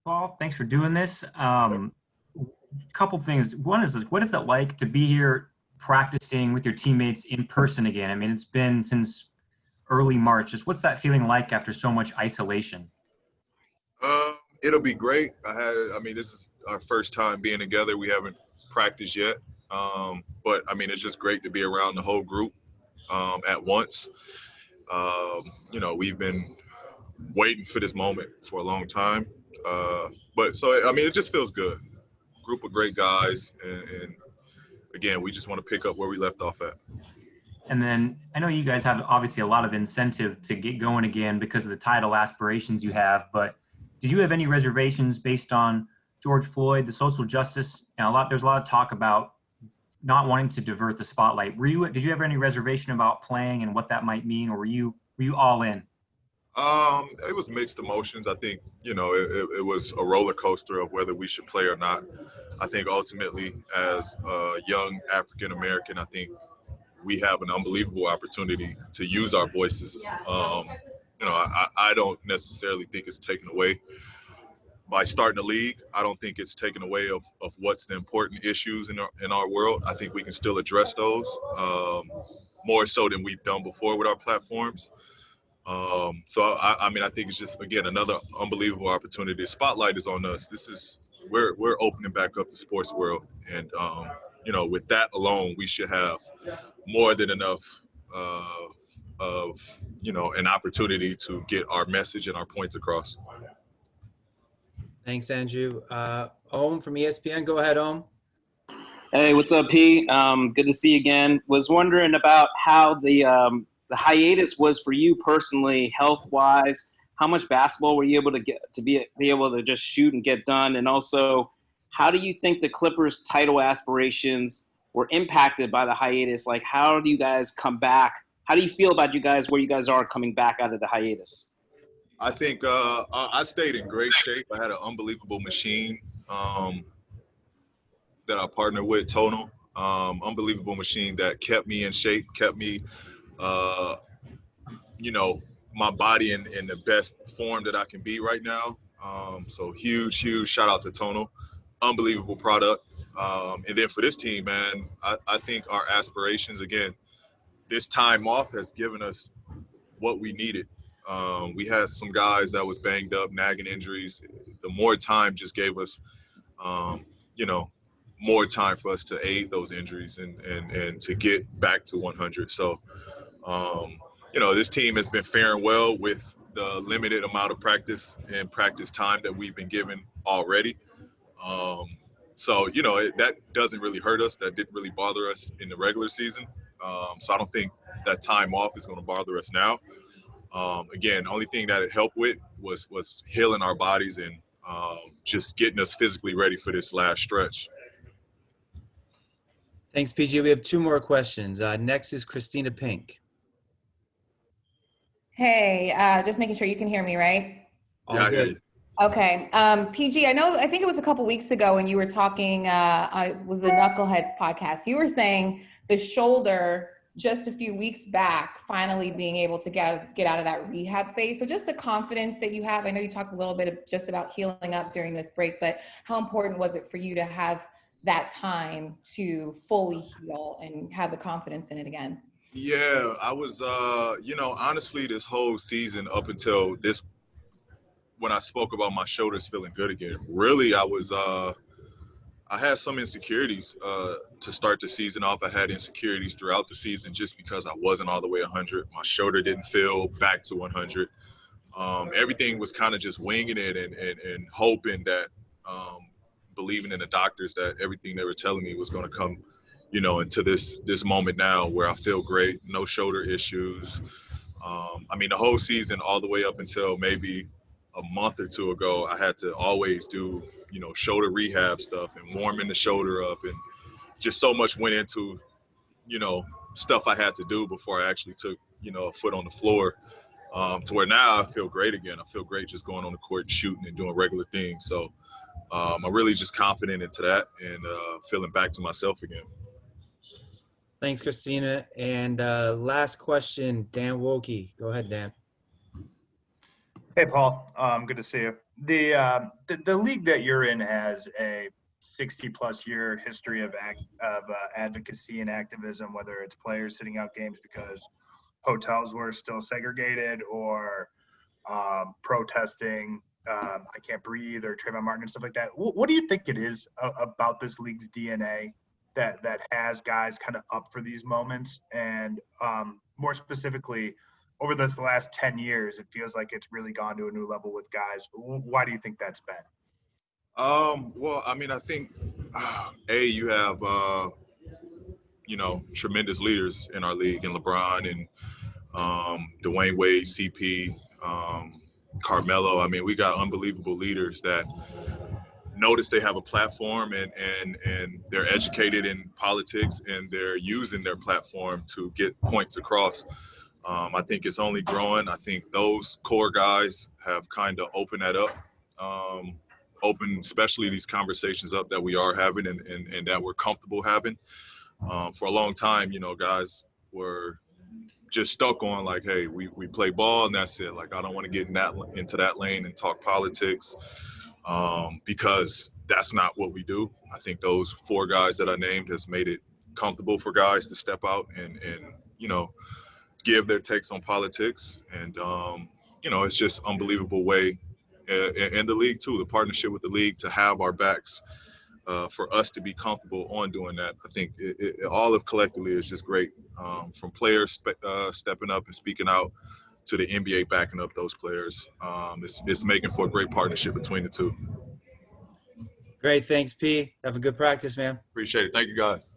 Paul, thanks for doing this. Couple things. One is, what is it like to be here practicing with your teammates in person again? I mean, it's been since early March. Just what's that feeling like after so much isolation? It'll be great. I mean, this is our first time being together. We haven't practiced yet. But I mean, it's just great to be around the whole group at once. We've been waiting for this moment for a long time. But so, I mean, it just feels good. Group of great guys. And again, we just want to pick up where we left off at. And then I know you guys have obviously a lot of incentive to get going again because of the title aspirations you have, but did you have any reservations based on George Floyd, the social justice, and there's a lot of talk about not wanting to divert the spotlight. Did you have any reservation about playing and what that might mean, or were you all in? It was mixed emotions. I think, it was a roller coaster of whether we should play or not. I think ultimately, as a young African American, I think we have an unbelievable opportunity to use our voices. I don't necessarily think it's taken away by starting the league. I don't think it's taken away of what's the important issues in our world. I think we can still address those more so than we've done before with our platforms. I mean, I think it's just, again, another unbelievable opportunity. The spotlight is on us. We're opening back up the sports world. And, with that alone, we should have more than enough of an opportunity to get our message and our points across. Thanks, Andrew. Ohm from ESPN. Go ahead, Ohm. Hey, what's up, P? Good to see you again. Was wondering about how the hiatus was for you personally, health-wise. How much basketball were you able to be able to just shoot and get done? And also, how do you think the Clippers' title aspirations were impacted by the hiatus? Like, how do you guys come back? How do you feel about you guys, where you guys are coming back out of the hiatus? I think I stayed in great shape. I had an unbelievable machine that I partnered with, Tonal. Unbelievable machine that kept me in shape, kept me, my body in the best form that I can be right now. So huge shout out to Tonal. Unbelievable product. And then for this team, man, I think our aspirations, again, this time off has given us what we needed. We had some guys that was banged up, nagging injuries. The more time just gave us, more time for us to aid those injuries and to get back to 100. So, this team has been faring well with the limited amount of practice and practice time that we've been given already. That doesn't really hurt us. That didn't really bother us in the regular season. So I don't think that time off is going to bother us now. Again, the only thing that it helped with was healing our bodies and just getting us physically ready for this last stretch. Thanks, PG. We have two more questions. Next is Christina Pink. Hey, just making sure you can hear me, right? Yeah, I hear you. Okay. PG, I think it was a couple weeks ago when you were talking, it was a Knuckleheads podcast. You were saying the shoulder just a few weeks back, finally being able to get out of that rehab phase. So just the confidence that you have, I know you talked a little bit just about healing up during this break, but how important was it for you to have that time to fully heal and have the confidence in it again? Yeah, I was, honestly, this whole season up until this, when I spoke about my shoulders feeling good again, really, I had some insecurities to start the season off. I had insecurities throughout the season just because I wasn't all the way 100. My shoulder didn't feel back to 100. Everything was kind of just winging it and hoping that, believing in the doctors that everything they were telling me was going to come, into this moment now where I feel great, no shoulder issues. The whole season, all the way up until maybe a month or two ago, I had to always do, shoulder rehab stuff and warming the shoulder up, and just so much went into, stuff I had to do before I actually took, a foot on the floor, to where now I feel great again. I feel great just going on the court and shooting and doing regular things. So I'm really just confident into that and feeling back to myself again. Thanks, Christina. And last question, Dan Wilkie. Go ahead, Dan. Hey, Paul. Good to see you. The league that you're in has a 60-plus year history of advocacy and activism, whether it's players sitting out games because hotels were still segregated, or protesting I Can't Breathe or Trayvon Martin and stuff like that. What do you think it is about this league's DNA that has guys kind of up for these moments? And more specifically, over this last 10 years, it feels like it's really gone to a new level with guys. Why do you think that's been? Well, I mean, I think, you have, tremendous leaders in our league, and LeBron and Dwayne Wade, CP, Carmelo. I mean, we got unbelievable leaders that notice they have a platform, and they're educated in politics, and they're using their platform to get points across. I think it's only growing. I think those core guys have kind of opened that up, open especially these conversations up that we are having and that we're comfortable having. For a long time, guys were just stuck on like, hey, we play ball and that's it. Like, I don't want to get into that lane and talk politics, because that's not what we do. I think those 4 guys that I named has made it comfortable for guys to step out and give their takes on politics. And, it's just unbelievable way in the league too, the partnership with the league to have our backs, for us to be comfortable on doing that. I think all of collectively is just great, from players stepping up and speaking out to the NBA backing up those players. It's making for a great partnership between the two. Great. Thanks, P. Have a good practice, man. Appreciate it. Thank you, guys.